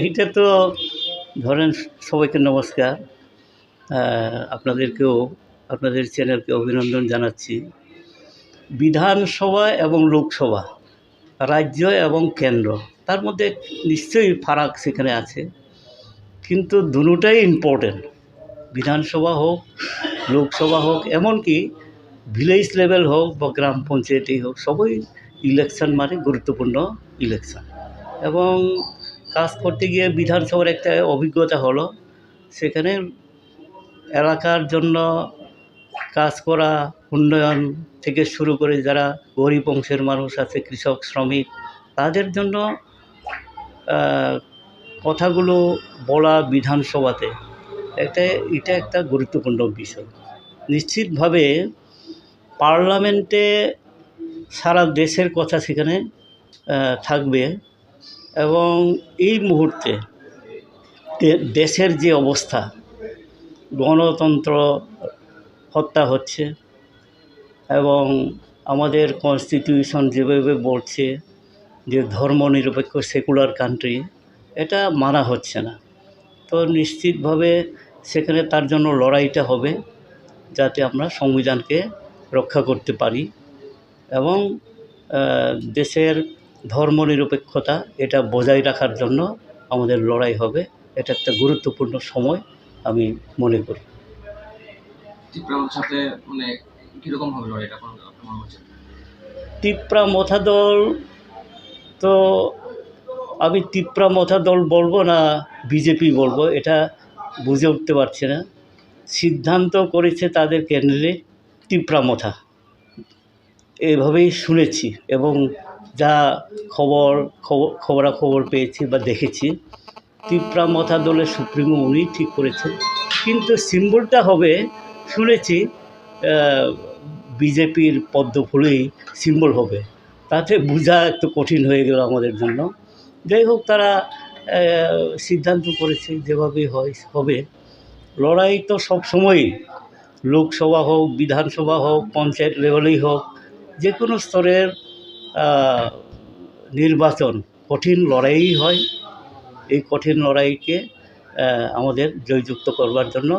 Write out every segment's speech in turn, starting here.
এইটা তো ধরেন, সবাইকে নমস্কার। আপনাদেরকেও, আপনাদের চ্যানেলকে অভিনন্দন জানাচ্ছি। বিধানসভা এবং লোকসভা, রাজ্য এবং কেন্দ্র, তার মধ্যে নিশ্চয়ই ফারাক সেখানে আছে, কিন্তু দুটোটাই ইম্পর্টেন্ট। বিধানসভা হোক, লোকসভা হোক, এমনকি ভিলেজ লেভেল হোক বা গ্রাম পঞ্চায়েতেই হোক, সবই ইলেকশন মানে গুরুত্বপূর্ণ ইলেকশন। এবং কাজ করতে গিয়ে বিধানসভার একটা অভিজ্ঞতা হলো, সেখানে এলাকার জন্য কাজ করা, উন্নয়ন থেকে শুরু করে যারা গরিব অংশের মানুষ আছে, কৃষক, শ্রমিক, তাদের জন্য কথাগুলো বলা বিধানসভাতে এটা একটা গুরুত্বপূর্ণ বিষয়। নিশ্চিতভাবে পার্লামেন্টে সারা দেশের কথা সেখানে থাকবে। এবং এই মুহূর্তে দেশের যে অবস্থা, গণতন্ত্র হত্যা হচ্ছে এবং আমাদের কনস্টিটিউশন যেভাবে বলছে যে ধর্মনিরপেক্ষ সেকুলার কান্ট্রি, এটা মানা হচ্ছে না। তো নিশ্চিতভাবে সেখানে তার জন্য লড়াইটা হবে, যাতে আমরা সংবিধানকে রক্ষা করতে পারি এবং দেশের ধর্মনিরপেক্ষতা এটা বজায় রাখার জন্য আমাদের লড়াই হবে। এটা একটা গুরুত্বপূর্ণ সময় আমি মনে করি। সাথে মানে কীরকম হবে লড়াইটা মনে হচ্ছে? তিপ্রা মথাদল, তো আমি তিপ্রা মথাদল বলবো না বিজেপি বলবো, এটা বুঝে উঠতে পারছি না। সিদ্ধান্ত করেছে তাদের ক্যান্ডিডেট তিপ্রা মথা, এভাবেই শুনেছি এবং যা খবরাখবর পেয়েছি বা দেখেছি, তিপ্রা মথা দলের সুপ্রিমো উনি ঠিক করেছেন। কিন্তু সিম্বলটা হবে, শুনেছি বিজেপির পদ্ম ফুলেই সিম্বল হবে। তাতে বোঝা একটু কঠিন হয়ে গেল আমাদের জন্য। যাই হোক, তারা সিদ্ধান্ত করেছে, যেভাবেই হবে। লড়াই তো সবসময়ই, লোকসভা হোক, বিধানসভা হোক, পঞ্চায়েত লেভেলেই হোক, যে কোনো স্তরের নির্বাচন কঠিন লড়াই হয়। এই কঠিন লড়াইকে আমাদের জয়যুক্ত করবার জন্য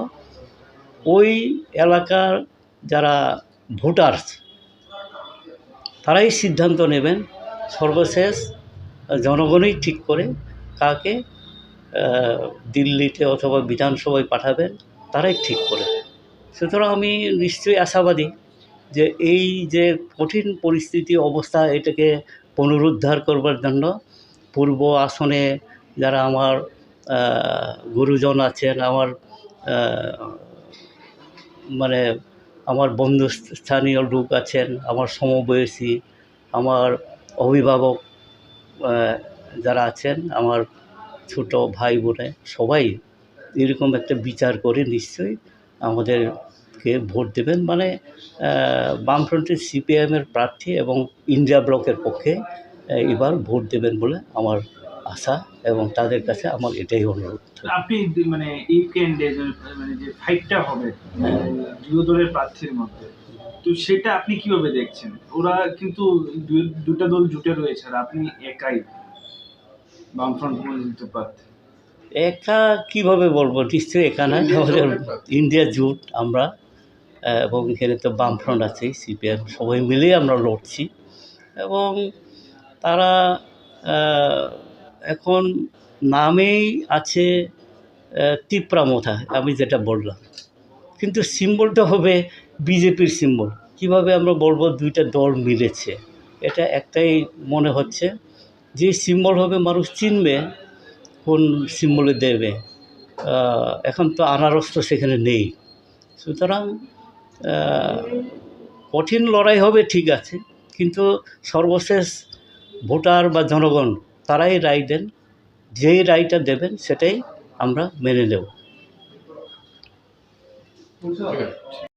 ওই এলাকার যারা ভোটার্স, তারাই সিদ্ধান্ত নেবেন। সর্বশেষ জনগণই ঠিক করে কাকে দিল্লিতে অথবা বিধানসভায় পাঠাবেন, তারাই ঠিক করে। সুতরাং আমি নিশ্চয়ই আশাবাদী যে এই যে কঠিন পরিস্থিতি অবস্থা, এটাকে পুনরুদ্ধার করবার জন্য পূর্ব আসনে যারা আমার গুরুজন আছেন, আমার মানে আমার বন্ধুস্থানীয় লোক আছেন, আমার সমবয়সী, আমার অভিভাবক যারা আছেন, আমার ছোট ভাই বোনে, সবাই এরকম একটা বিচার করে নিশ্চয়ই আমাদেরকে ভোট দেবেন। মানে বামফ্রন্টের সিপিআইএমের প্রার্থী এবং ইন্ডিয়া ব্লকের পক্ষে এবার ভোট দেবেন বলে আমার আশা, এবং তাদের কাছে আমার এটাই অনুরোধ। আপনি মানে এই মানে যে ফাইটটা হবে দুই দলের প্রার্থীর মধ্যে, তো সেটা আপনি কিভাবে দেখছেন? ওরা কিন্তু দুটা দল জুটে রয়েছে, আর আপনি একাই বামফ্রন্ট মনোনীত প্রার্থী। একা কীভাবে বলবো, নিশ্চয়ই একা নয়, আমাদের ইন্ডিয়া জোট আমরা, এবং এখানে তো বামফ্রন্ট আছে, সিপিএম, সবাই মিলেই আমরা লড়ছি। এবং তারা এখন নামেই আছে তিপ্রা মথা, আমি যেটা বললাম, কিন্তু সিম্বলটা হবে বিজেপির সিম্বল। কিভাবে আমরা বলবো দুইটা দল মিলেছে? এটা একটাই মনে হচ্ছে, যে সিম্বল হবে মানুষ চিনবে কোন সিম্বলে দেবে। এখন তো আনারস তো সেখানে নেই। সুতরাং কঠিন লড়াই হবে, ঠিক আছে, কিন্তু সর্বশেষ ভোটার বা জনগণ তারাই রায় দেন। যেই রায়টা দেবেন সেটাই আমরা মেনে নেব।